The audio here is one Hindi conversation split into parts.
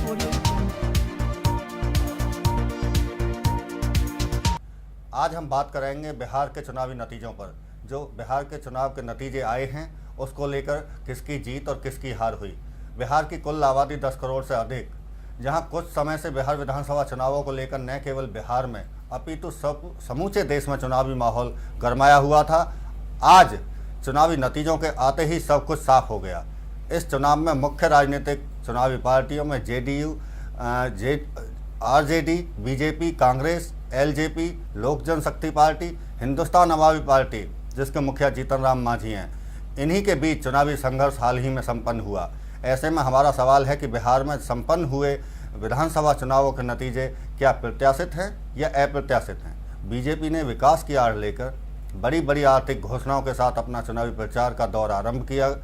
बोलिए। आज हम बात करेंगे बिहार के चुनावी नतीजों पर। जो बिहार के चुनाव के नतीजे आए हैं उसको लेकर किसकी जीत और किसकी हार हुई। बिहार की कुल आबादी 10 करोड़ से अधिक, जहां कुछ समय से बिहार विधानसभा चुनावों को लेकर न केवल बिहार में अपितु समूचे देश में चुनावी माहौल गरमाया हुआ था, आज चुनावी नतीजों के आते ही सब कुछ साफ हो गया। इस चुनाव में मुख्य राजनीतिक चुनावी पार्टियों में JDU, RJD, BJP, Congress, LJP, लोक जनशक्ति पार्टी, हिंदुस्तान अवामी पार्टी, जिसके मुखिया जीतन राम मांझी हैं, इन्हीं के बीच चुनावी संघर्ष हाल ही में संपन्न हुआ। ऐसे में हमारा सवाल है कि बिहार में संपन्न हुए विधानसभा चुनावों के नतीजे क्या प्रत्याशित हैं या अप्रत्याशित हैं। बीजेपी ने विकास की आड़ लेकर बड़ी बड़ी आर्थिक घोषणाओं के साथ अपना चुनावी प्रचार का दौर आरंभ किया।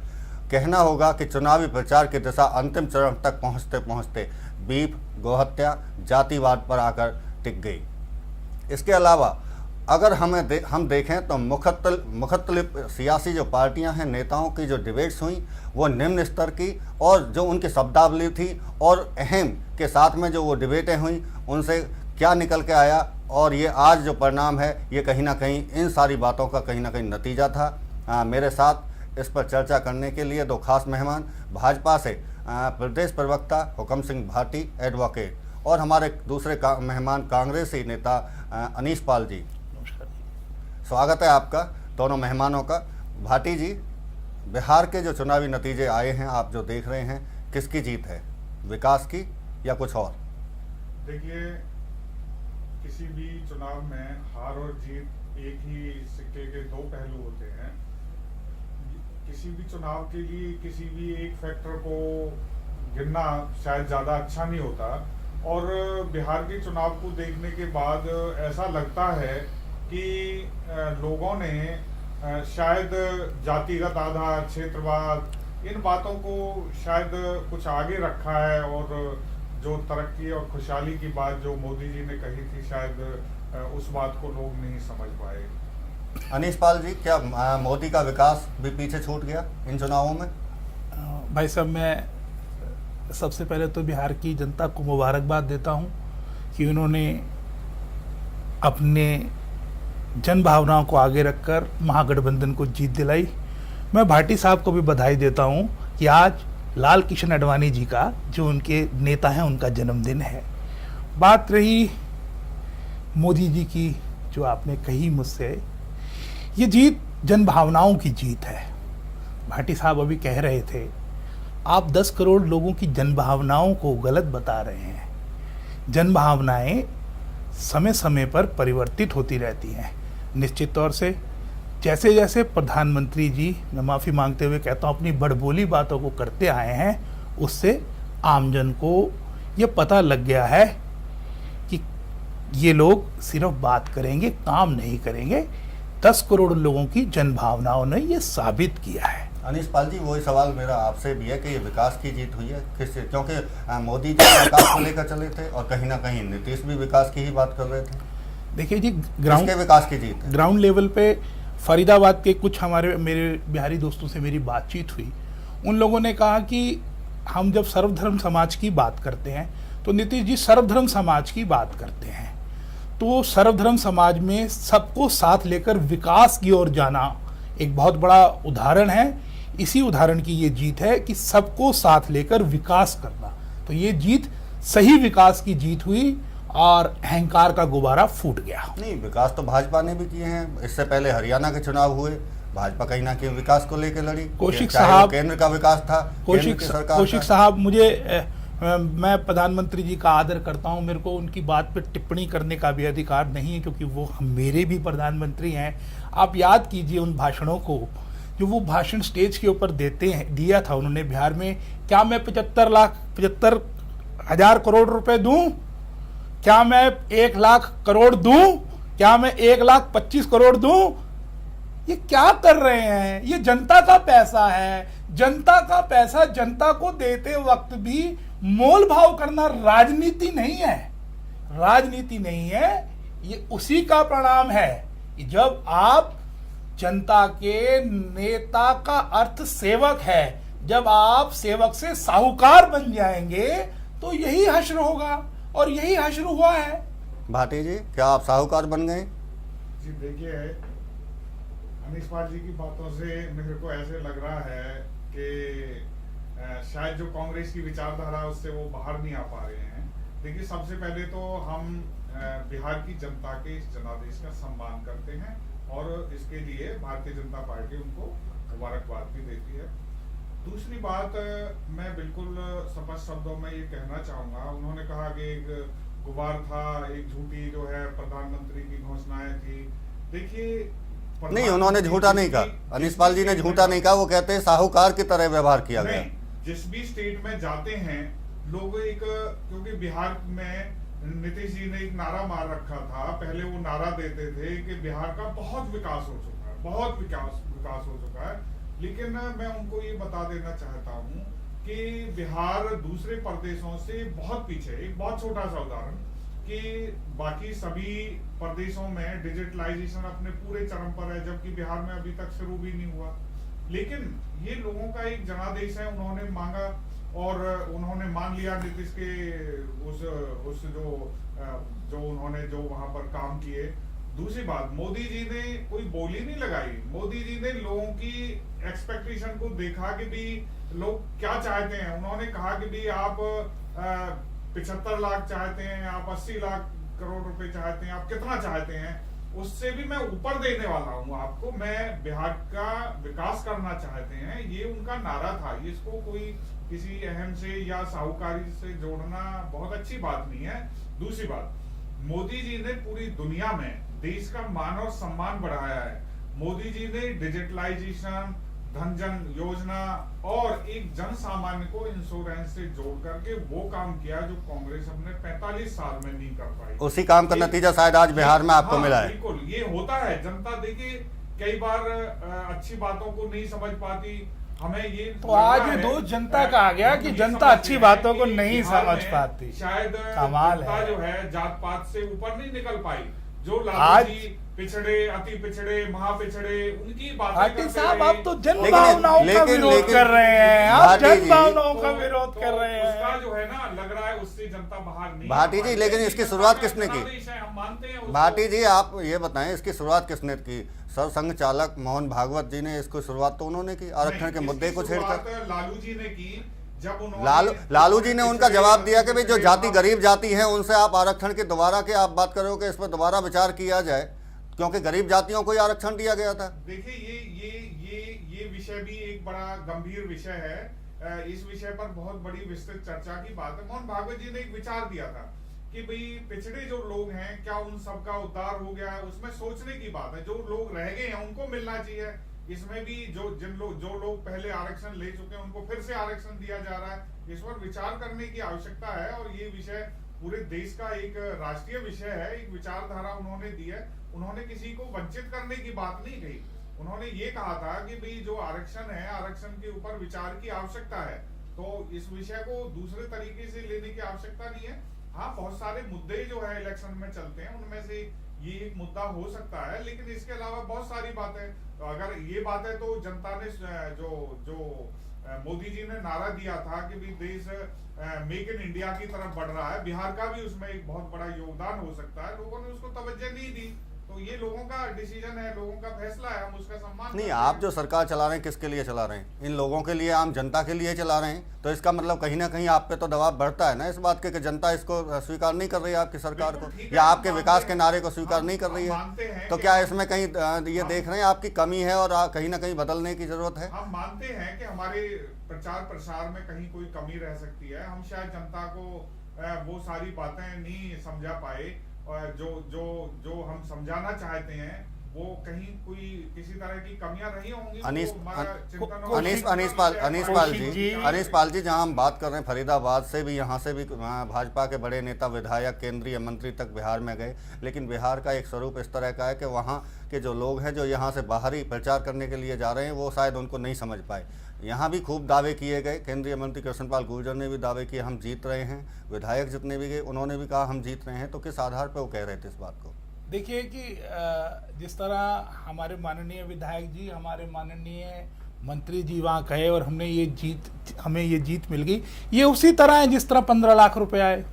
कहना होगा कि चुनावी प्रचार की दिशा अंतिम चरण तक पहुंचते पहुंचते बीफ, गोहत्या, जातिवाद पर आकर टिक गई। इसके अलावा अगर हम देखें तो मुख्तलिफ सियासी जो पार्टियां हैं, नेताओं की जो डिबेट्स हुई वो निम्न स्तर की, और जो उनकी शब्दावली थी और अहम के साथ में जो वो डिबेटें हुई उनसे क्या निकल के आया, और ये आज जो परिणाम है ये कहीं ना कहीं इन सारी बातों का कहीं ना कहीं नतीजा था। मेरे साथ इस पर चर्चा करने के लिए दो खास मेहमान, भाजपा से प्रदेश प्रवक्ता हुकम सिंह भाटी एडवोकेट, और हमारे दूसरे मेहमान कांग्रेसी नेता अनीश पाल जी। नमस्कार। स्वागत है आपका दोनों मेहमानों का। भाटी जी, बिहार के जो चुनावी नतीजे आए हैं आप जो देख रहे हैं, किसकी जीत है, विकास की या कुछ और? देखिए, किसी भी चुनाव में हार और जीत एक ही सिक्के के दो पहलू होते हैं। किसी भी चुनाव के लिए किसी भी एक फैक्टर को गिनना शायद ज़्यादा अच्छा नहीं होता, और बिहार के चुनाव को देखने के बाद ऐसा लगता है कि लोगों ने शायद जातिगत आधार, क्षेत्रवाद, इन बातों को शायद कुछ आगे रखा है, और जो तरक्की और खुशहाली की बात जो मोदी जी ने कही थी, शायद उस बात को लोग नहीं समझ पाए। अनीश पाल जी, क्या मोदी का विकास भी पीछे छूट गया इन चुनावों में? भाई साहब, मैं सबसे पहले तो बिहार की जनता को मुबारकबाद देता हूं कि उन्होंने अपने जन भावनाओं को आगे रखकर महागठबंधन को जीत दिलाई। मैं भाटी साहब को भी बधाई देता हूं कि आज लाल कृष्ण आडवाणी जी का, जो उनके नेता हैं, उनका जन्मदिन है। बात रही मोदी जी की, जो आपने कही मुझसे, ये जीत जन भावनाओं की जीत है। भाटी साहब अभी कह रहे थे, आप 10 करोड़ लोगों की जन भावनाओं को गलत बता रहे हैं। जन भावनाएं समय समय पर परिवर्तित होती रहती हैं। निश्चित तौर से जैसे जैसे प्रधानमंत्री जी, मैं माफ़ी मांगते हुए कहता हूँ, अपनी बड़बोली बातों को करते आए हैं, उससे आमजन को ये पता लग गया है कि ये लोग सिर्फ बात करेंगे, काम नहीं करेंगे। 10 करोड़ लोगों की जन भावनाओं ने ये साबित किया है। अनीश पाल जी, वही सवाल मेरा आपसे भी है कि ये विकास की जीत हुई है किससे? क्योंकि मोदी जी विकास को लेकर चले थे और कहीं ना कहीं नीतीश भी विकास की ही बात कर रहे थे। देखिए जी, विकास की जीत है। ग्राउंड लेवल पे फरीदाबाद के कुछ मेरे बिहारी दोस्तों से मेरी बातचीत हुई। उन लोगों ने कहा कि हम जब सर्वधर्म समाज की बात करते हैं तो नीतीश जी सर्वधर्म समाज की बात करते हैं। तो सर्वधर्म समाज में सबको साथ लेकर विकास की ओर जाना एक बहुत बड़ा उदाहरण है। इसी उदाहरण की ये जीत है कि सबको साथ लेकर विकास करना। तो ये जीत सही विकास की जीत हुई और अहंकार का गुब्बारा फूट गया। नहीं, विकास तो भाजपा ने भी किए हैं। इससे पहले हरियाणा के चुनाव हुए, भाजपा कहीं ना कहीं विकास को लेकर लड़ी। कौशिक साहब, केंद्र का विकास था, कौशिक साहब, मैं प्रधानमंत्री जी का आदर करता हूं, मेरे को उनकी बात पर टिप्पणी करने का भी अधिकार नहीं है, क्योंकि वो मेरे भी प्रधानमंत्री हैं। आप याद कीजिए उन भाषणों को, जो वो भाषण स्टेज के ऊपर दिया था उन्होंने बिहार में। क्या मैं 75,00,000 करोड़ रुपए दूं? क्या मैं 1,00,000 करोड़ दूं? क्या मैं 1,25,00,000 करोड़ दूं? ये क्या कर रहे हैं? ये जनता का पैसा है। जनता का पैसा जनता को देते वक्त भी मोल भाव करना राजनीति नहीं है। राजनीति नहीं है, ये उसी का परिणाम है कि जब आप जनता के नेता का अर्थ सेवक है, जब आप सेवक से साहूकार बन जाएंगे तो यही हश्र होगा, और यही हश्र हुआ है। भाटी जी, क्या आप साहूकार बन गए? जी देखिए, अनीस पाल जी की बातों से मेरे को ऐसे लग रहा है कि शायद जो कांग्रेस की विचारधारा है उससे वो बाहर नहीं आ पा रहे हैं। देखिए, सबसे पहले तो हम बिहार की जनता के इस जनादेश का सम्मान करते हैं और इसके लिए भारतीय जनता पार्टी उनको मुबारकबाद भी देती है। दूसरी बात, मैं बिल्कुल स्पष्ट शब्दों में ये कहना चाहूंगा, उन्होंने कहा कि एक गुबार था, एक झूठी जो है प्रधानमंत्री की घोषणाएं थी। देखिए, नहीं, उन्होंने झूठा नहीं कहा, अनीस पाल जी ने झूठा नहीं कहा, वो कहते हैं साहूकार की तरह व्यवहार किया गया। जिस भी स्टेट में जाते हैं लोग क्योंकि बिहार में नीतीश जी ने एक नारा मार रखा था, पहले वो नारा देते थे कि बिहार का बहुत विकास हो चुका है, बहुत विकास हो चुका है। लेकिन मैं उनको ये बता देना चाहता हूँ कि बिहार दूसरे प्रदेशों से बहुत पीछे। एक बहुत छोटा सा उदाहरण कि बाकी सभी प्रदेशों में डिजिटलाइजेशन अपने पूरे चरम पर है, जबकि बिहार में अभी तक शुरू भी नहीं हुआ। लेकिन ये लोगों का एक जनादेश है, उन्होंने मांगा और उन्होंने मान लिया नीतीश के उस जो उन्होंने जो वहां पर काम किए। दूसरी बात, मोदी जी ने कोई बोली नहीं लगाई, मोदी जी ने लोगों की एक्सपेक्टेशन को देखा कि भी लोग क्या चाहते हैं। उन्होंने कहा कि भी आप 75 लाख चाहते हैं, आप 80 लाख करोड़ रुपए चाहते हैं, आप कितना चाहते हैं, उससे भी मैं ऊपर देने वाला हूं आपको, मैं बिहार का विकास करना चाहते हैं। ये उनका नारा था। इसको कोई किसी अहम से या साहूकारी से जोड़ना बहुत अच्छी बात नहीं है। दूसरी बात, मोदी जी ने पूरी दुनिया में देश का मान और सम्मान बढ़ाया है। मोदी जी ने डिजिटलाइजेशन, धन जन योजना और एक जन सामान्य को इंश्योरेंस से जोड़ करके वो काम किया जो कांग्रेस अपने 45 साल में नहीं कर पाई। उसी काम का नतीजा शायद आज बिहार में आपको मिला है। बिल्कुल, ये होता है। जनता देखिए कई बार अच्छी बातों को नहीं समझ पाती। हमें ये तो आज ये दोष जनता का आ गया कि जनता अच्छी बातों को नहीं समझ पाती। शायद कमाल जनता है। जो है जात पात से ऊपर नहीं निकल पाई। जो लालू जी पिछड़े, अति पिछड़े, महापिछड़े, उनकी बातें भाटी साहब, आप तो जन लेकिन- भावनाओं का लेकिन- विरोध लेकिन- कर रहे हैं, आप भाटी जन जी- भावनाओं का विरोध कर रहे उसका हैं। जो है ना, लग रहा है उससे जनता बाहर नहीं। भाटी जी, लेकिन इसकी शुरुआत किसने की? हम मानते हैं उसको। भाटी जी, आप ये बताएं, इसकी शुरुआत किसने की? सरसंघ चालक मोहन भागवत जी ने इसको शुरुआत तो उन्होंने की, आरक्षण के मुद्दे को छेड़कर। लालू जी ने की। जब उन्होंने लालू जी ने उनका जवाब दिया कि भाई जो जाति गरीब जाति है उनसे आप आरक्षण की दोबारा के आप बात करो कि इस पर दोबारा विचार किया जाए, क्योंकि गरीब जातियों को ही आरक्षण दिया गया था। देखिए, ये विषय भी एक बड़ा गंभीर विषय है। इस विषय पर बहुत बड़ी विस्तृत चर्चा की बात है। मोहन भागवत जी ने एक विचार दिया था कि भाई पिछड़े जो लोग हैं, क्या उन सबका उद्धार हो गया है? उसमें सोचने की बात है। जो लोग रह गए हैं उनको मिलना चाहिए। इसमें भी जो लोग पहले आरक्षण ले चुके हैं उनको फिर से आरक्षण दिया जा रहा है। इस पर विचार करने की आवश्यकता है और ये विषय पूरे देश का एक राष्ट्रीय विषय है, एक विचारधारा उन्होंने दी है। उन्होंने किसी को वंचित करने की बात नहीं कही। उन्होंने ये कहा था कि भाई जो आरक्षण है, आरक्षण के ऊपर विचार की आवश्यकता है। तो इस विषय को दूसरे तरीके से लेने की आवश्यकता नहीं है। हाँ, बहुत सारे मुद्दे जो है इलेक्शन में चलते हैं, उनमें से ये एक मुद्दा हो सकता है, लेकिन इसके अलावा बहुत सारी बातें। तो अगर ये बात है तो जनता ने जो मोदी जी ने नारा दिया था कि भी देश मेक इन इंडिया की तरफ बढ़ रहा है, बिहार का भी उसमें एक बहुत बड़ा योगदान हो सकता है। लोगों ने उसको तवज्जो नहीं दी। तो ये लोगों का डिसीजन है, लोगों का फैसला है, हम उसका सम्मान नहीं, आप जो सरकार चला रहे हैं किसके लिए चला रहे हैं? इन लोगों के लिए, आम जनता के लिए चला रहे हैं। तो इसका मतलब कहीं ना कहीं आप पे तो दबाव बढ़ता है ना इस बात के कि जनता इसको स्वीकार नहीं कर रही है आपकी सरकार को, या आपके विकास के नारे को स्वीकार नहीं कर रही है। तो क्या इसमें कहीं ये देख रहे हैं आपकी कमी है और कहीं ना कहीं बदलने की जरूरत है? हम मानते हैं कि हमारे प्रचार प्रसार में कहीं कोई कमी रह सकती है। हम शायद जनता को वो सारी बातें नहीं समझा पाए और जो हम समझाना चाहते हैं वो कहीं कोई किसी तरह की कमियां रही होंगी। अनीस पाल जी, जहां हम बात कर रहे हैं फरीदाबाद से भी, यहाँ से भी भाजपा के बड़े नेता, विधायक, केंद्रीय मंत्री तक बिहार में गए, लेकिन बिहार का एक स्वरूप इस तरह का है कि वहाँ के जो लोग हैं जो यहाँ से बाहरी प्रचार करने के लिए जा रहे हैं वो शायद उनको नहीं समझ पाए। यहाँ भी खूब दावे किए गए, केंद्रीय मंत्री कृष्णपाल गुर्जर ने भी दावे किए हम जीत रहे हैं, विधायक जितने भी गए उन्होंने भी कहा हम जीत रहे हैं। तो किस आधार पर वो कह रहे थे इस बात को? देखिए कि जिस तरह हमारे माननीय विधायक जी, हमारे माननीय मंत्री जी वहाँ गए और हमें ये जीत मिल गई। ये उसी तरह है जिस तरह 15 लाख रुपए आए।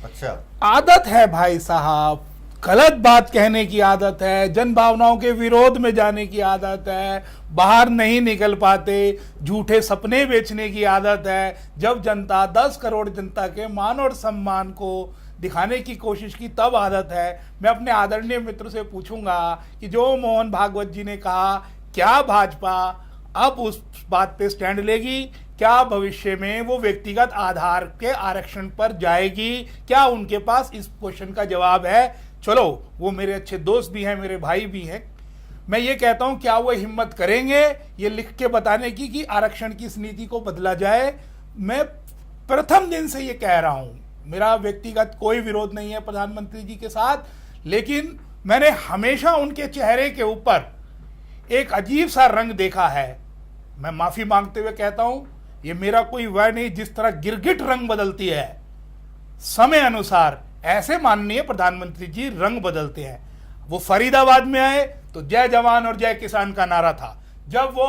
अच्छा, आदत है भाई साहब, गलत बात कहने की आदत है, जन भावनाओं के विरोध में जाने की आदत है, बाहर नहीं निकल पाते, झूठे सपने बेचने की आदत है। जब जनता 10 करोड़ जनता के मान और सम्मान को दिखाने की कोशिश की तब आदत है। मैं अपने आदरणीय मित्र से पूछूंगा कि जो मोहन भागवत जी ने कहा, क्या भाजपा अब उस बात पे स्टैंड लेगी? क्या भविष्य में वो व्यक्तिगत आधार के आरक्षण पर जाएगी? क्या उनके पास इस क्वेश्चन का जवाब है? चलो, वो मेरे अच्छे दोस्त भी हैं, मेरे भाई भी हैं। मैं ये कहता हूं, क्या वो हिम्मत करेंगे ये लिख के बताने की कि आरक्षण की इस नीति को बदला जाए? मैं प्रथम दिन से ये कह रहा हूं, मेरा व्यक्तिगत कोई विरोध नहीं है प्रधानमंत्री जी के साथ, लेकिन मैंने हमेशा उनके चेहरे के ऊपर एक अजीब सा रंग देखा है। मैं माफी मांगते हुए कहता हूं, ये मेरा कोई वह नहीं, जिस तरह गिरगिट रंग बदलती है समय अनुसार, ऐसे माननीय प्रधानमंत्री जी रंग बदलते हैं। वो फरीदाबाद में आए तो जय जवान और जय किसान का नारा था। जब वो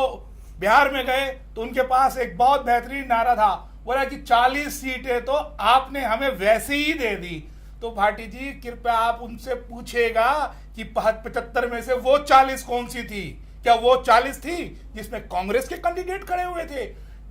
बिहार में गए तो उनके पास एक बहुत बेहतरीन नारा था, बोला कि 40 सीटें तो आपने हमें वैसे ही दे दी। तो भाटी जी कृपया आप उनसे पूछेगा कि 75 में से वो 40 कौन सी थी? क्या वो 40 थी जिसमें कांग्रेस के कैंडिडेट खड़े हुए थे?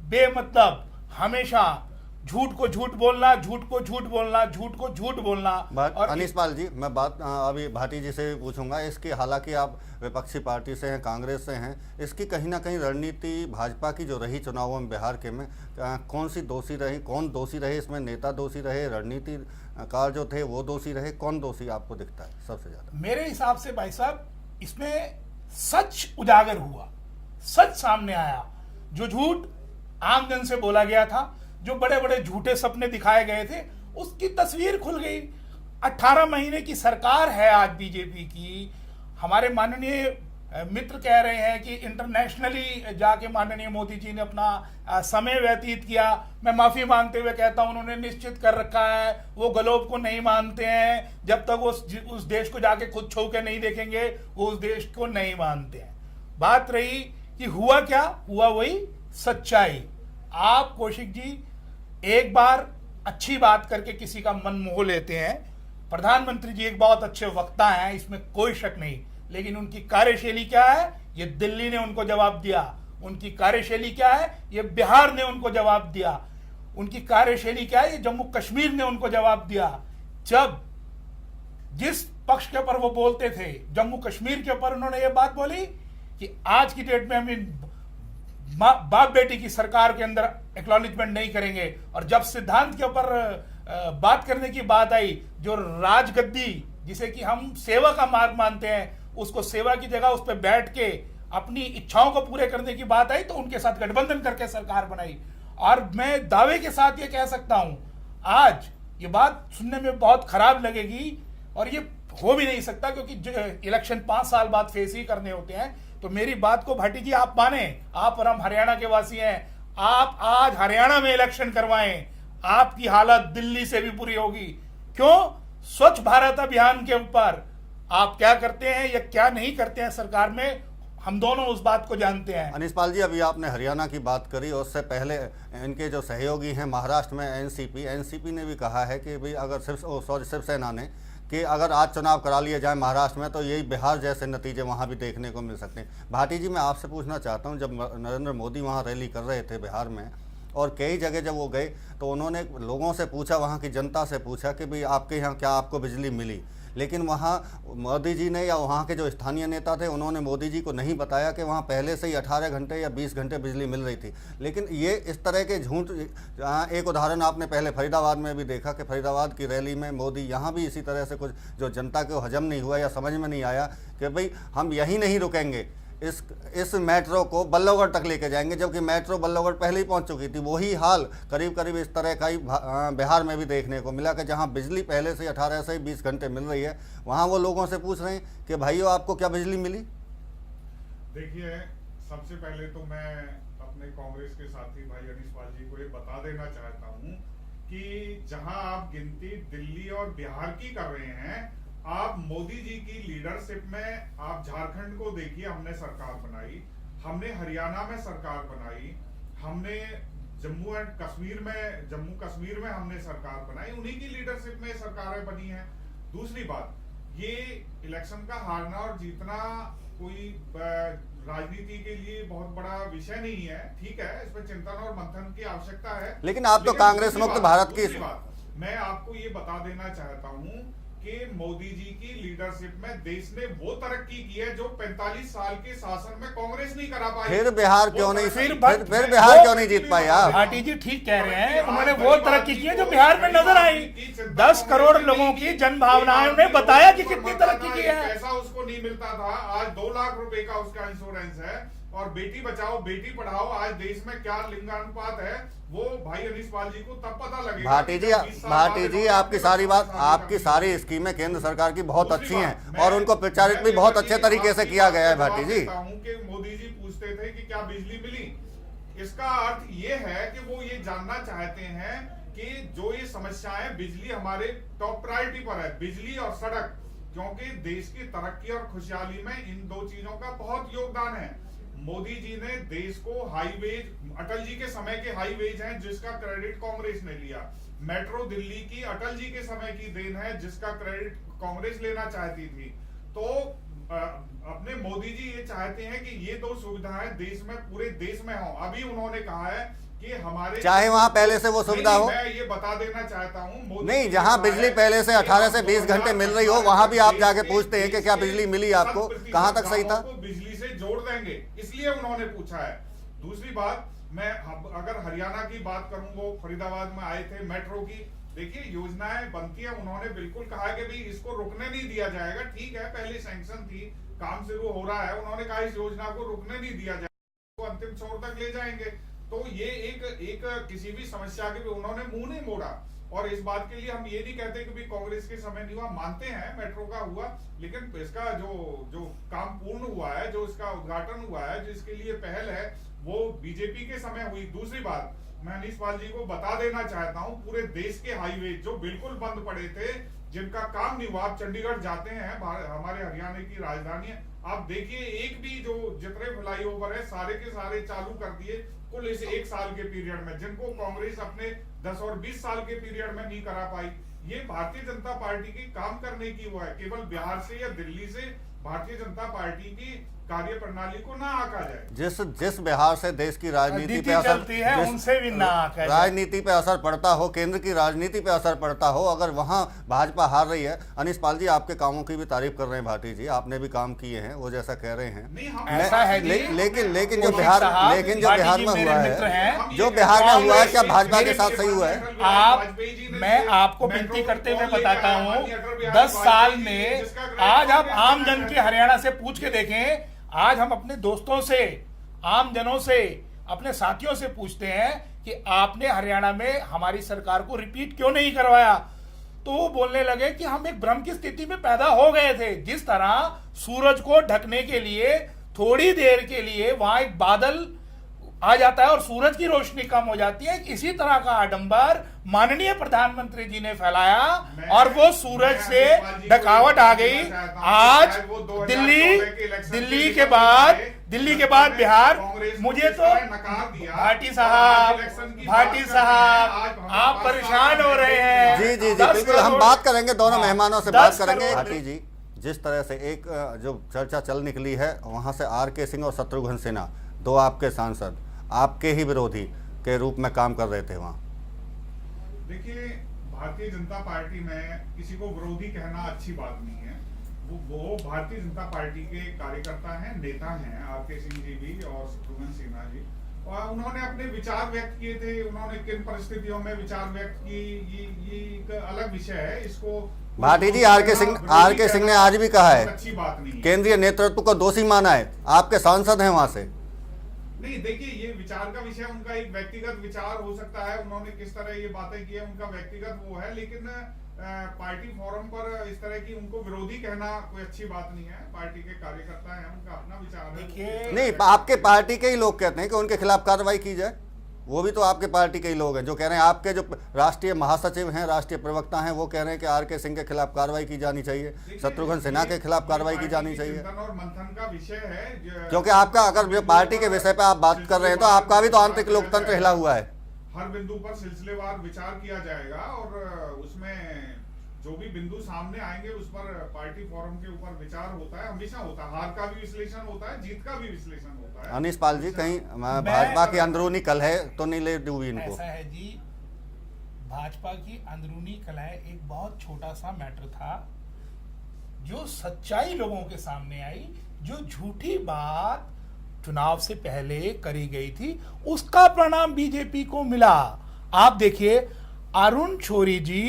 बेमतलब हमेशा झूठ को झूठ बोलना, झूठ को झूठ बोलना, झूठ को झूठ बोलना। और अनीश पाल जी, मैं बात अभी भाटी जी से भी पूछूंगा इसकी। हालांकि आप विपक्षी पार्टी से हैं, कांग्रेस से हैं, इसकी कहीं ना कहीं रणनीति भाजपा की जो रही चुनावों में बिहार के में, कौन सी दोषी रही, कौन दोषी रहे इसमें? नेता दोषी रहे, रणनीतिकार जो थे वो दोषी रहे, कौन दोषी आपको दिखता है सबसे ज्यादा? मेरे हिसाब से भाई साहब, इसमें सच उजागर हुआ, सच सामने आया। जो झूठ आम जन से बोला गया था, जो बड़े बड़े झूठे सपने दिखाए गए थे, उसकी तस्वीर खुल गई। 18 महीने की सरकार है आज बीजेपी की। हमारे माननीय मित्र कह रहे हैं कि इंटरनेशनली जाके माननीय मोदी जी ने अपना समय व्यतीत किया। मैं माफी मांगते हुए कहता हूं, उन्होंने निश्चित कर रखा है वो ग्लोब को नहीं मानते हैं। जब तक वो उस देश को जाके खुद छू के नहीं देखेंगे, वो उस देश को नहीं मानते हैं। बात रही कि हुआ क्या हुआ, वही सच्चाई। आप कौशिक जी एक बार अच्छी बात करके किसी का मन मोह लेते हैं। प्रधानमंत्री जी एक बहुत अच्छे वक्ता हैं, इसमें कोई शक नहीं, लेकिन उनकी कार्यशैली क्या है, ये दिल्ली ने उनको जवाब दिया। उनकी कार्यशैली क्या है, ये बिहार ने उनको जवाब दिया। उनकी कार्यशैली क्या है, ये जम्मू कश्मीर ने उनको जवाब दिया। जब जिस पक्ष के ऊपर वो बोलते थे, जम्मू कश्मीर के ऊपर उन्होंने ये बात बोली कि आज की डेट में हम बाप बेटी की सरकार के अंदर एक्नॉलेजमेंट नहीं करेंगे। और जब सिद्धांत के ऊपर बात करने की बात आई, जो राजगद्दी जिसे कि हम सेवा का मार्ग मानते हैं, उसको सेवा की जगह उस पर बैठ के अपनी इच्छाओं को पूरे करने की बात आई, तो उनके साथ गठबंधन करके सरकार बनाई। और मैं दावे के साथ ये कह सकता हूं, आज ये बात सुनने में बहुत खराब लगेगी और ये हो भी नहीं सकता, क्योंकि इलेक्शन 5 साल बाद फेस ही करने होते हैं। तो मेरी बात को भाटी जी आप माने, आप और हम हरियाणा के वासी हैं, आप आज हरियाणा में इलेक्शन करवाएं, आपकी हालत दिल्ली से भी बुरी होगी। क्यों? स्वच्छ भारत अभियान के ऊपर आप क्या करते हैं या क्या नहीं करते हैं सरकार में, हम दोनों उस बात को जानते हैं। अनीश पाल जी, अभी आपने हरियाणा की बात करी, उससे पहले इनके जो सहयोगी हैं महाराष्ट्र में एनसीपी ने भी कहा है कि भाई अगर शिवसेना ने कि अगर आज चुनाव करा लिए जाए महाराष्ट्र में तो यही बिहार जैसे नतीजे वहाँ भी देखने को मिल सकते हैं। भाटी जी, मैं आपसे पूछना चाहता हूँ, जब नरेंद्र मोदी वहाँ रैली कर रहे थे बिहार में और कई जगह जब वो गए तो उन्होंने लोगों से पूछा, वहाँ की जनता से पूछा कि भाई आपके यहाँ क्या आपको बिजली मिली, लेकिन वहाँ मोदी जी ने या वहाँ के जो स्थानीय नेता थे उन्होंने मोदी जी को नहीं बताया कि वहाँ पहले से ही 18 घंटे या 20 घंटे बिजली मिल रही थी। लेकिन ये इस तरह के झूठ, एक उदाहरण आपने पहले फरीदाबाद में भी देखा कि फरीदाबाद की रैली में मोदी यहाँ भी इसी तरह से कुछ जो जनता को हजम नहीं हुआ या समझ में नहीं आया कि भाई हम यहीं नहीं रुकेंगे, इस मेट्रो को बल्लभगढ़ तक लेके जाएंगे, जबकि मेट्रो बल्लभगढ़ पहले ही पहुंच चुकी थी। वही हाल करीब करीब इस तरह का ही बिहार में भी देखने को मिला कि जहां बिजली पहले से 18 से 20 घंटे मिल रही है, वहां वो लोगों से पूछ रहे हैं कि भाइयों आपको क्या बिजली मिली। देखिए, सबसे पहले तो मैं अपने कांग्रेस के साथी भाई अनीश पाल जी को ये बता देना चाहता हूँ कि जहां आप गिनती दिल्ली और बिहार की कर रहे हैं, आप मोदी जी की लीडरशिप में आप झारखंड को देखिए, हमने सरकार बनाई, हमने हरियाणा में सरकार बनाई, हमने जम्मू कश्मीर में हमने सरकार बनाई, उन्हीं की लीडरशिप में सरकारें बनी हैं। दूसरी बात, ये इलेक्शन का हारना और जीतना कोई राजनीति के लिए बहुत बड़ा विषय नहीं है, ठीक है, इस पर चिंतन और मंथन की आवश्यकता है। लेकिन आप तो कांग्रेस मुक्त भारत की, मैं आपको ये बता देना चाहता हूं कि मोदी जी की लीडरशिप में देश ने वो तरक्की की है जो 45 साल के शासन में कांग्रेस नहीं करा पाई। फिर बिहार क्यों नहीं, फिर फिर बिहार क्यों नहीं जीत पाई आप? भाटी जी ठीक कह रहे हैं, उन्होंने वो तरक्की की है जो बिहार में नजर आई। 10 करोड़ लोगों की जन भावनाएं ने बताया कि कितनी तरक्की की है। पैसा उसको नहीं मिलता था, आज 2 लाख रुपए का उसका इंश्योरेंस है। और बेटी बचाओ बेटी पढ़ाओ, आज देश में क्या लिंगानुपात है वो भाई अनीश पाल जी को तब पता लगेगा। भाटी जी आपकी सारी बात, आपकी सारी स्कीमें केंद्र सरकार की बहुत अच्छी हैं और उनको प्रचारित भी बहुत अच्छे तरीके से किया गया है। भाटी जी, मोदी जी पूछते थे कि क्या बिजली मिली, इसका अर्थ ये है कि वो ये जानना चाहते हैं कि जो ये समस्याएं, बिजली हमारे टॉप प्रायोरिटी पर है, बिजली और सड़क, क्योंकि देश की तरक्की और खुशहाली में इन 2 चीजों का बहुत योगदान है। मोदी जी ने देश को हाईवेज, अटल जी के समय के हाईवेज हैं जिसका क्रेडिट कांग्रेस ने लिया। मेट्रो दिल्ली की अटल जी के समय की देन है जिसका क्रेडिट कांग्रेस लेना चाहती थी। तो अपने मोदी जी ये चाहते हैं कि ये 2 सुविधाएं देश में, पूरे देश में हो। अभी उन्होंने कहा है कि हमारे, चाहे वहां पहले से वो सुविधा हो, मैं ये बता देना चाहता हूं, नहीं, जहां बिजली पहले से 18 से 20 घंटे मिल रही हो वहां भी आप जाके पूछते हैं कि क्या बिजली मिली आपको, कहां तक सही था? बिजली से जोड़ देंगे, इसलिए उन्होंने पूछा है। दूसरी बात, मैं अगर हरियाणा की बात करूं, वो फरीदाबाद में आए थे मेट्रो की, देखिए योजनाएं बनती है, उन्होंने बिल्कुल कहा कि भाई इसको रुकने नहीं दिया जाएगा। ठीक है, पहले सैंक्शन थी, काम शुरू हो रहा है, उन्होंने कहा इस योजना को रुकने नहीं दिया जाएगा, अंतिम छोर तक ले जाएंगे। तो ये एक किसी भी समस्या के भी उन्होंने मुंह नहीं मोड़ा। और इस बात के लिए हम ये नहीं कहते कि भी कांग्रेस के समय नहीं हुआ, मानते हैं मेट्रो का हुआ, लेकिन इसका जो काम पूर्ण हुआ है, जो इसका उद्घाटन हुआ है, जिसके लिए पहल है, वो बीजेपी के समय हुई। दूसरी बात, मैं अनीश पाल जी को बता देना चाहता हूं, पूरे देश के हाईवे जो बिल्कुल बंद पड़े थे, जिनका काम नहीं हुआ, आप चंडीगढ़ जाते हैं, हमारे हरियाणा की राजधानी है, आप देखिए एक भी जो जितने फ्लाईओवर है सारे के सारे चालू कर दिए कुल इस 1 साल के पीरियड में, जिनको कांग्रेस अपने 10 और 20 साल के पीरियड में नहीं करा पाई। ये भारतीय जनता पार्टी की काम करने की वो है, केवल बिहार से या दिल्ली से भारतीय जनता पार्टी की कार्य प्रणाली को ना आका जाए। जिस बिहार से देश की राजनीति पे असर चलती है, उनसे भी ना आका जाए। राजनीति पे असर पड़ता हो, केंद्र की राजनीति पे असर पड़ता हो, अगर वहां भाजपा हार रही है। अनीश पाल जी आपके कामों की भी तारीफ कर रहे हैं भाटी जी, आपने भी काम किए हैं, वो जैसा कह रहे हैं। ऐसा है लेकिन जो बिहार में हुआ है, जो बिहार में हुआ है, क्या भाजपा के साथ सही हुआ है? मैं आपको विनती करते हुए बताता हूँ, 10 साल में आज आप आम जन की हरियाणा से पूछ के देखें, आज हम अपने दोस्तों से, आम जनों से, अपने साथियों से पूछते हैं कि आपने हरियाणा में हमारी सरकार को रिपीट क्यों नहीं करवाया, तो वो बोलने लगे कि हम एक भ्रम की स्थिति में पैदा हो गए थे। जिस तरह सूरज को ढकने के लिए थोड़ी देर के लिए वहां एक बादल आ जाता है और सूरज की रोशनी कम हो जाती है, इसी तरह का आडंबर माननीय प्रधानमंत्री जी ने फैलाया और वो सूरज से ढकावट आ गई। आज दिल्ली के बाद बिहार, मुझे तो भाटी साहब आप परेशान हो रहे हैं। जी बिल्कुल, हम बात करेंगे, दोनों मेहमानों से बात करेंगे। भाटी जी, जिस तरह से एक जो चर्चा चल निकली है, वहां से RK सिंह और शत्रुघ्न सिन्हा, 2 आपके सांसद, आपके ही विरोधी के रूप में काम कर रहे थे वहां। देखिए, भारतीय जनता पार्टी में किसी को विरोधी कहना अच्छी बात नहीं है। वो भारतीय जनता पार्टी के कार्यकर्ता हैं, नेता हैं, RK सिंह जी भी और शत्रुघ्न सिन्हा जी, और उन्होंने अपने विचार व्यक्त किए थे। उन्होंने किन परिस्थितियों में विचार व्यक्त की, ये एक अलग विषय है। इसको भाटी जी, RK सिंह ने आज भी कहा है, अच्छी बात नहीं, केंद्रीय नेतृत्व को दोषी माना है, आपके सांसद हैं वहां से। नहीं, देखिए, ये विचार का विषय, उनका एक व्यक्तिगत विचार हो सकता है, उन्होंने किस तरह ये बातें की है, उनका व्यक्तिगत वो है, लेकिन पार्टी फोरम पर इस तरह की उनको विरोधी कहना कोई अच्छी बात नहीं है। पार्टी के कार्यकर्ता हैं, उनका अपना विचार है। नहीं, आपके पार्टी के ही लोग कहते हैं कि उनके खिलाफ कार्रवाई की जाए, वो भी तो आपके पार्टी के ही लोग हैं जो कह रहे हैं। आपके जो राष्ट्रीय महासचिव हैं, राष्ट्रीय प्रवक्ता हैं, वो कह रहे हैं कि आर के सिंह के खिलाफ कार्रवाई की जानी चाहिए, शत्रुघ्न सिन्हा के खिलाफ कार्रवाई की जानी चाहिए। चिंतन और मंथन का विषय है, क्योंकि आपका, अगर जो पार्टी के विषय पर आप बात कर रहे हैं, तो आपका भी तो आंतरिक लोकतंत्र हिला हुआ है। हर बिंदु पर सिलसिलेवार विचार किया जाएगा और उसमें जो भी बिंदु सामने आएंगे उस पर पार्टी फोरम के ऊपर विचार होता है, हमेशा होता है। हार का भी विश्लेषण होता है, जीत का भी विश्लेषण होता है। अनीश पाल जी, कहीं भाजपा की अंदरूनी कलह तो नहीं ले डूबी इनको? ऐसा है जी, भाजपा की अंदरूनी कलह एक बहुत छोटा सा मैटर था, जो सच्चाई लोगों के सामने आई, जो झूठी बात चुनाव से पहले करी गई थी, उसका परिणाम बीजेपी को मिला। आप देखिए, अरुण शौरी जी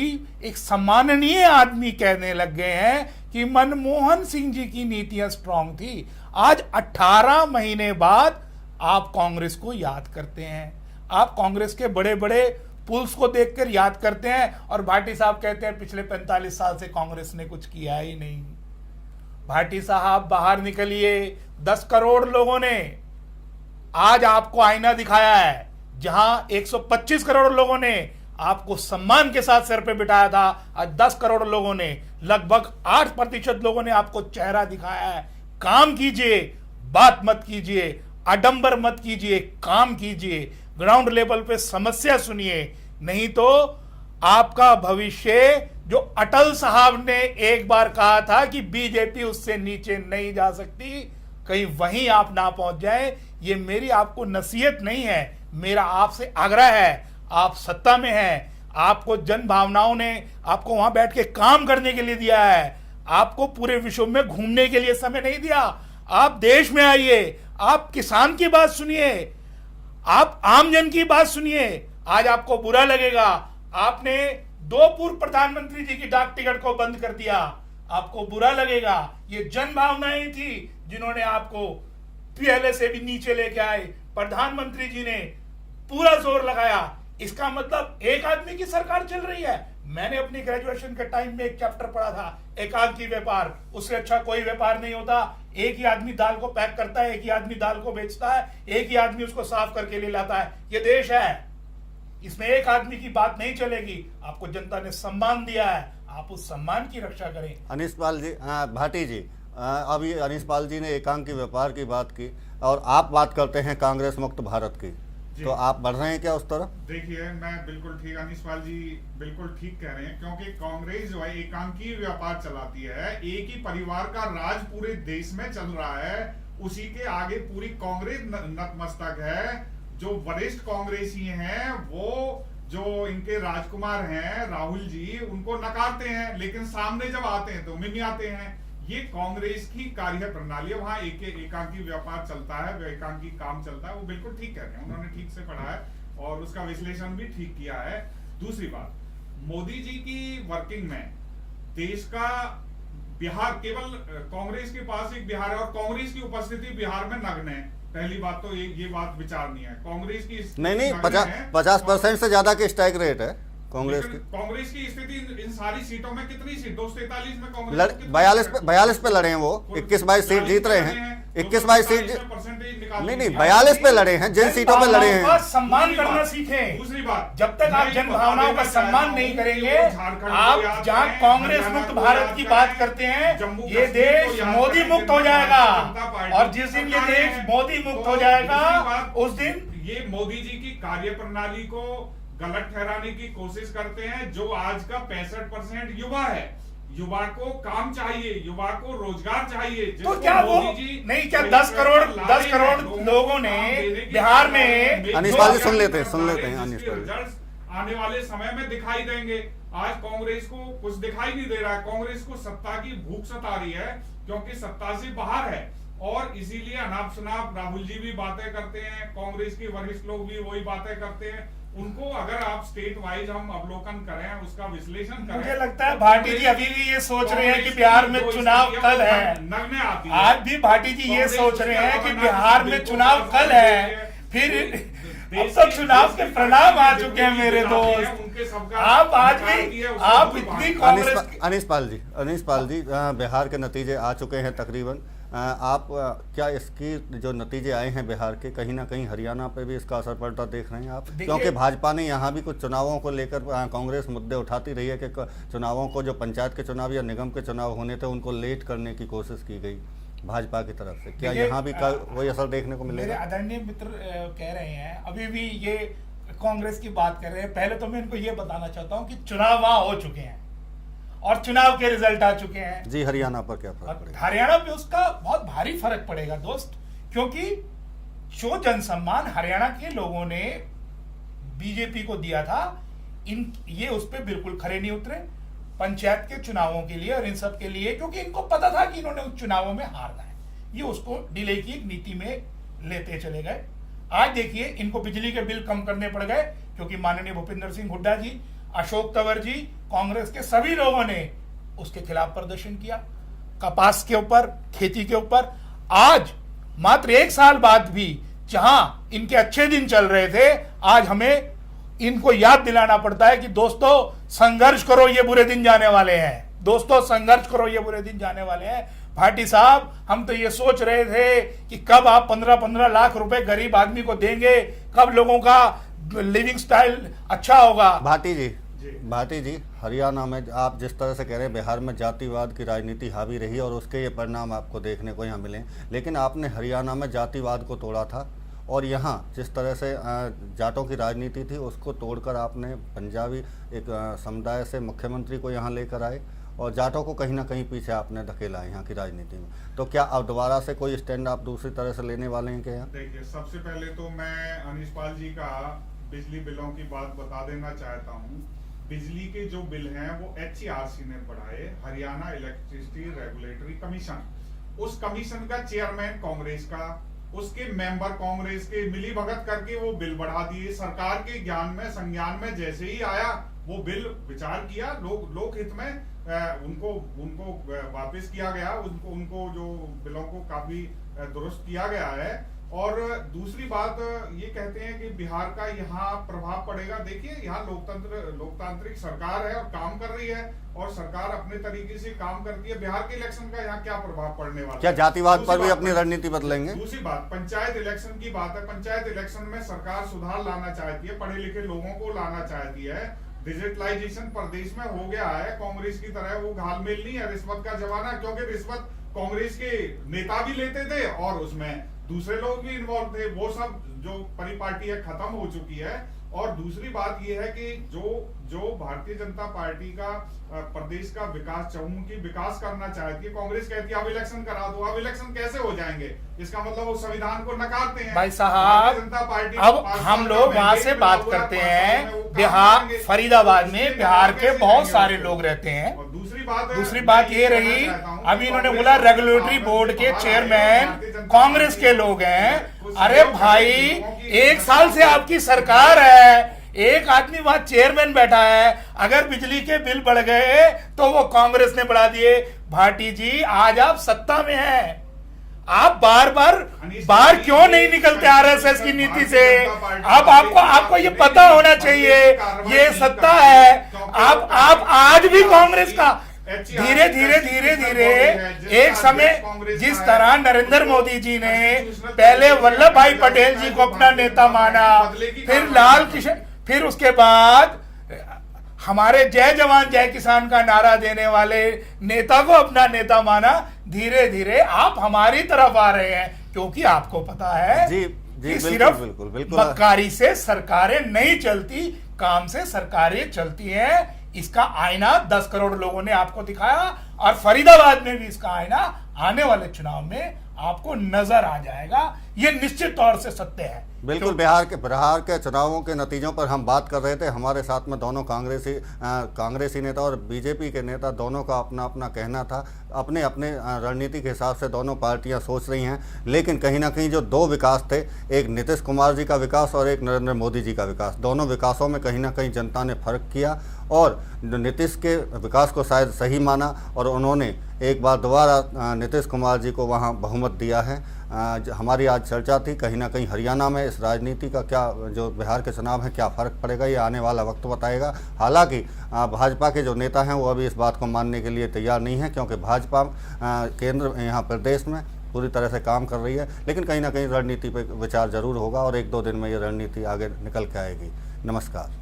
एक सम्माननीय आदमी कहने लग गए हैं कि मनमोहन सिंह जी की नीतियां स्ट्रांग थी। आज 18 महीने बाद आप कांग्रेस को याद करते हैं, आप कांग्रेस के बड़े बड़े पुल्स को देखकर याद करते हैं, और भाटी साहब कहते हैं पिछले 45 साल से कांग्रेस ने कुछ किया ही नहीं। भाटी साहब बाहर निकलिए, 10 करोड़ लोगों ने आज आपको आईना दिखाया है, जहां 125 करोड़ लोगों ने आपको सम्मान के साथ सिर पे बिठाया था, आज 10 करोड़ लोगों ने, लगभग 8% लोगों ने आपको चेहरा दिखाया है। काम कीजिए, बात मत कीजिए, आडंबर मत कीजिए, काम कीजिए, ग्राउंड लेवल पे समस्या सुनिए, नहीं तो आपका भविष्य, जो अटल साहब ने एक बार कहा था कि बीजेपी उससे नीचे नहीं जा सकती, कहीं वहीं आप ना पहुंच जाए। ये मेरी आपको नसीहत नहीं है, मेरा आपसे आग्रह है। आप सत्ता में हैं, आपको जन भावनाओं ने आपको वहां बैठ के काम करने के लिए दिया है, आपको पूरे विश्व में घूमने के लिए समय नहीं दिया। आप देश में आइए, आप किसान की बात सुनिए, आप आमजन की बात सुनिए। आज आपको बुरा लगेगा, आपने 2 पूर्व प्रधानमंत्री जी की डाक टिकट को बंद कर दिया, आपको बुरा लगेगा। ये जन भावनाएं थी जिन्होंने आपको पीएलए से भी नीचे लेके आए, प्रधानमंत्री जी ने पूरा जोर लगाया। इसका मतलब एक आदमी की सरकार चल रही है। मैंने अपनी ग्रेजुएशन के टाइम में एक चैप्टर पढ़ा था, एकांकी व्यापार, उससे अच्छा कोई व्यापार नहीं होता। एक ही आदमी दाल को पैक करता है, एक ही आदमी दाल को बेचता है, एक ही आदमी उसको साफ करके ले लाता है। ये देश है, इसमें एक आदमी की बात नहीं चलेगी। आपको जनता ने सम्मान दिया है, आप उस सम्मान की रक्षा करें। अनीश पाल जी, भाटी जी, अभी अनीश पाल जी ने एकांकी व्यापार की बात की, और आप बात करते हैं कांग्रेस मुक्त भारत की, तो आप बढ़ रहे हैं क्या उस तरफ? देखिए, मैं बिल्कुल ठीक, अनीश पाल जी बिल्कुल ठीक कह रहे हैं, क्योंकि कांग्रेस जो है एकांकी व्यापार चलाती है। एक ही परिवार का राज पूरे देश में चल रहा है, उसी के आगे पूरी कांग्रेस नतमस्तक है। जो वरिष्ठ कांग्रेसी हैं, वो जो इनके राजकुमार हैं राहुल जी, उनको नकारते हैं, लेकिन सामने जब आते हैं तो मिमियाते हैं। ये कांग्रेस की कार्य प्रणाली है, वहां एकांकी व्यापार चलता है, एकांकी काम चलता है। वो बिल्कुल ठीक कह रहे हैं, उन्होंने ठीक से पढ़ा है और उसका विश्लेषण भी ठीक किया है। दूसरी बात, मोदी जी की वर्किंग में देश का बिहार, केवल कांग्रेस के पास एक बिहार है और कांग्रेस की उपस्थिति बिहार में नग्न है। पहली बात तो ये बात विचारनीय है। कांग्रेस की नहीं 50% से ज्यादा की स्ट्राइक रेट है कांग्रेस की स्थिति इन सारी सीटों में कितनी सीट, 243 में कांग्रेस 42 पे लड़े हैं, वो 21-22 सीट जीत रहे हैं, 21-22 सीट नहीं 42 पे लड़े हैं, जिन सीटों पे लड़े हैं। सम्मान करना सीखें। दूसरी बात, जब तक आप जन भावनाओं का सम्मान नहीं करेंगे, आप जहां कांग्रेस मुक्त भारत की बात करते हैं, ये देश मोदी मुक्त हो जाएगा, और जिस दिन ये देश मोदी मुक्त हो जाएगा, उस दिन ये मोदी जी की कार्य प्रणाली को गलत ठहराने की कोशिश करते हैं। जो आज का 65% युवा है, युवा को काम चाहिए, युवा को रोजगार चाहिए। तो क्या वो नहीं, क्या 10 करोड़ लोगों ने बिहार में, अनीश पाल जी सुन लेते हैं अनीश पाल, रिजल्ट्स आने वाले समय में दिखाई देंगे। आज कांग्रेस को कुछ दिखाई नहीं दे रहा है, कांग्रेस को सत्ता की भूख सता रही है, क्योंकि सत्ता से बाहर है, और इसीलिए अनाप शनाप राहुल जी भी बातें करते हैं, कांग्रेस के वरिष्ठ लोग भी वही बातें करते हैं। उनको अगर आप स्टेट वाइज हम अवलोकन करें, उसका विश्लेषण करें, मुझे लगता है भाटी जी अभी भी ये सोच रहे हैं कि बिहार में चुनाव कल है। नगने आती है। आज भी भाटी जी ये सोच रहे हैं कि बिहार में चुनाव कल है, फिर तो चुनाव के परिणाम आ चुके हैं मेरे दोस्त। उनके सबका आप आज निकाल भी दिया, उसको आप कोई इतनी बात कांग्रेस अनीस पाल जी बिहार के नतीजे आ चुके हैं तकरीबन। आप क्या इसकी जो नतीजे आए हैं बिहार के, कहीं ना कहीं हरियाणा पे भी इसका असर पड़ता देख रहे हैं आप? क्योंकि भाजपा ने यहाँ भी कुछ चुनावों को लेकर कांग्रेस मुद्दे उठाती रही है कि चुनावों को, जो पंचायत के चुनाव या निगम के चुनाव होने थे, उनको लेट करने की कोशिश की गई भाजपा की तरफ से। क्या यहाँ भी वही असर देखने को मिलेगा? मेरे आदरणीय मित्र कह रहे हैं, अभी भी ये कांग्रेस की बात कर रहे हैं। पहले तो मैं इनको ये बताना चाहता हूँ कि चुनाव वहां हो चुके हैं और चुनाव के रिजल्ट आ चुके हैं जी। हरियाणा पर क्या फर्क पड़ेगा? हरियाणा पे उसका बहुत भारी फर्क पड़ेगा दोस्त, क्योंकि जो जनसम्मान हरियाणा के लोगों ने बीजेपी को दिया था, ये उस पर बिल्कुल खरे नहीं उतरे पंचायत के चुनावों के लिए और इन सब के लिए, क्योंकि इनको पता था कि इन्होंने उस चुनावों में हारना है। ये उसको डिले की एक नीति में लेते चले गए। आज देखिए इनको बिजली के बिल कम करने पड़ गए, क्योंकि माननीय भूपेंद्र सिंह हुड्डा जी, अशोक तंवर जी, कांग्रेस के सभी लोगों ने उसके खिलाफ प्रदर्शन किया। कपास के ऊपर, खेती के ऊपर। आज मात्र 1 साल बाद भी जहां इनके अच्छे दिन चल रहे थे, आज हमें इनको याद दिलाना पड़ता है कि दोस्तों संघर्ष करो, ये बुरे दिन जाने वाले हैं। दोस्तों संघर्ष करो, ये बुरे दिन जाने वाले हैं। भाटी साहब, हम तो ये सोच रहे थे कि कब आप 15-15 लाख रुपए गरीब आदमी को देंगे, कब लोगों का लिविंग स्टाइल अच्छा होगा। भाटी जी, हरियाणा में आप जिस तरह से कह रहे हैं, बिहार में जातिवाद की राजनीति हावी रही और उसके ये परिणाम आपको देखने को यहाँ मिले, लेकिन आपने हरियाणा में जातिवाद को तोड़ा था और यहाँ जिस तरह से जाटों की राजनीति थी उसको तोड़कर आपने पंजाबी एक समुदाय से मुख्यमंत्री को यहाँ लेकर आए और जाटों को कहीं ना कहीं पीछे आपने धकेला है यहाँ की राजनीति में। तो क्या अब दोबारा से कोई स्टैंड आप दूसरी तरह से लेने वाले हैं क्या? देखिए, सबसे पहले तो मैं अनीश पाल जी का बिजली बिलों की बात बता देना चाहता हूँ। बिजली के जो बिल हैं वो HERC ने बढ़ाए, हरियाणा इलेक्ट्रिसिटी रेगुलेटरी कमीशन। उस कमीशन का चेयरमैन कांग्रेस का, उसके मेंबर कांग्रेस के मिली भगत करके वो बिल बढ़ा दिए। सरकार के ज्ञान में, संज्ञान में जैसे ही आया वो बिल विचार किया, लोक हित में उनको वापस किया गया, उनको जो बिलों को काफी दुरुस्त किया गया है। और दूसरी बात ये कहते हैं कि बिहार का यहाँ प्रभाव पड़ेगा। देखिए, यहाँ लोकतांत्रिक सरकार है और काम कर रही है और सरकार अपने तरीके से काम करती है। बिहार के इलेक्शन का यहाँ क्या प्रभाव पड़ने वाला है? क्या जातिवाद पर भी अपनी रणनीति बदलेंगे? दूसरी बात, पंचायत इलेक्शन की बात है। पंचायत इलेक्शन में सरकार सुधार लाना चाहती है, पढ़े लिखे लोगों को लाना चाहती है। डिजिटलाइजेशन प्रदेश में हो गया है, कांग्रेस की तरह वो घालमेल नहीं है रिश्वत का जमाना, क्योंकि रिश्वत कांग्रेस के नेता भी लेते थे और उसमें दूसरे लोग भी इन्वॉल्व थे। वो सब जो परिपाटी है खत्म हो चुकी है। और दूसरी बात यह है कि जो भारतीय जनता पार्टी का प्रदेश का विकास, चहुमुखी विकास करना चाहती है, कांग्रेस कहती है अब इलेक्शन करा दो। अब इलेक्शन कैसे हो जाएंगे? इसका मतलब वो संविधान को नकारते हैं। भाई साहब, जनता पार्टी अब हम लोग वहां से बात करते हैं। बिहार, फरीदाबाद में बिहार के बहुत सारे लोग रहते हैं। दूसरी बात ये रही, अभी इन्होंने बोला रेगुलेटरी बोर्ड के चेयरमैन कांग्रेस के लोग हैं। अरे भाई, 1 साल से आपकी सरकार है, एक आदमी वहां चेयरमैन बैठा है। अगर बिजली के बिल बढ़ गए तो वो कांग्रेस ने बढ़ा दिए। भाटी जी, आज आप सत्ता में हैं, आप बार क्यों नहीं निकलते आरएसएस की नीति से? अब आपको ये पता होना चाहिए, ये सत्ता है। आप आज भी कांग्रेस का धीरे एक समय जिस तरह नरेंद्र मोदी जी ने पहले वल्लभ भाई पटेल जी को अपना नेता माना, फिर लाल किशन, फिर उसके बाद हमारे जय जवान जय किसान का नारा देने वाले नेता को अपना नेता माना, धीरे धीरे आप हमारी तरफ आ रहे हैं, क्योंकि आपको पता है कि सिर्फ बदकारी से सरकारें नहीं चलती, काम से सरकारें चलती हैं। इसका आईना 10 करोड़ लोगों ने आपको दिखाया और फरीदाबाद में भी इसका आईना आने वाले चुनाव में आपको नजर आ जाएगा। ये निश्चित तौर से सत्य है। बिल्कुल। बिहार के चुनावों के नतीजों पर हम बात कर रहे थे। हमारे साथ में दोनों कांग्रेसी नेता और बीजेपी के नेता, दोनों का अपना अपना कहना था। अपने अपने रणनीति के हिसाब से दोनों पार्टियां सोच रही हैं, लेकिन कहीं ना कहीं जो 2 विकास थे, एक नीतीश कुमार जी का विकास और एक नरेंद्र मोदी जी का विकास, दोनों विकासों में कहीं ना कहीं जनता ने फर्क किया और नीतीश के विकास को शायद सही माना और उन्होंने एक बार दोबारा नीतीश कुमार जी को वहाँ बहुमत दिया है। हमारी आज चर्चा थी, कहीं ना कहीं हरियाणा में इस राजनीति का क्या, जो बिहार के चुनाव है, क्या फ़र्क पड़ेगा, ये आने वाला वक्त बताएगा। हालांकि भाजपा के जो नेता हैं वो अभी इस बात को मानने के लिए तैयार नहीं है, क्योंकि भाजपा केंद्र यहाँ प्रदेश में पूरी तरह से काम कर रही है, लेकिन कहीं ना कहीं रणनीति पर विचार जरूर होगा और 1-2 दिन में ये रणनीति आगे निकल के आएगी। नमस्कार।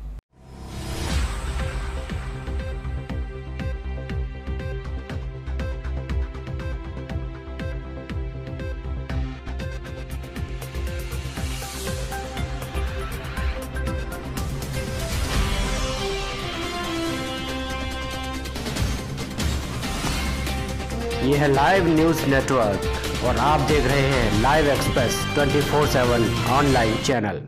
ये है लाइव न्यूज नेटवर्क और आप देख रहे हैं लाइव एक्सप्रेस 24/7 ऑनलाइन चैनल।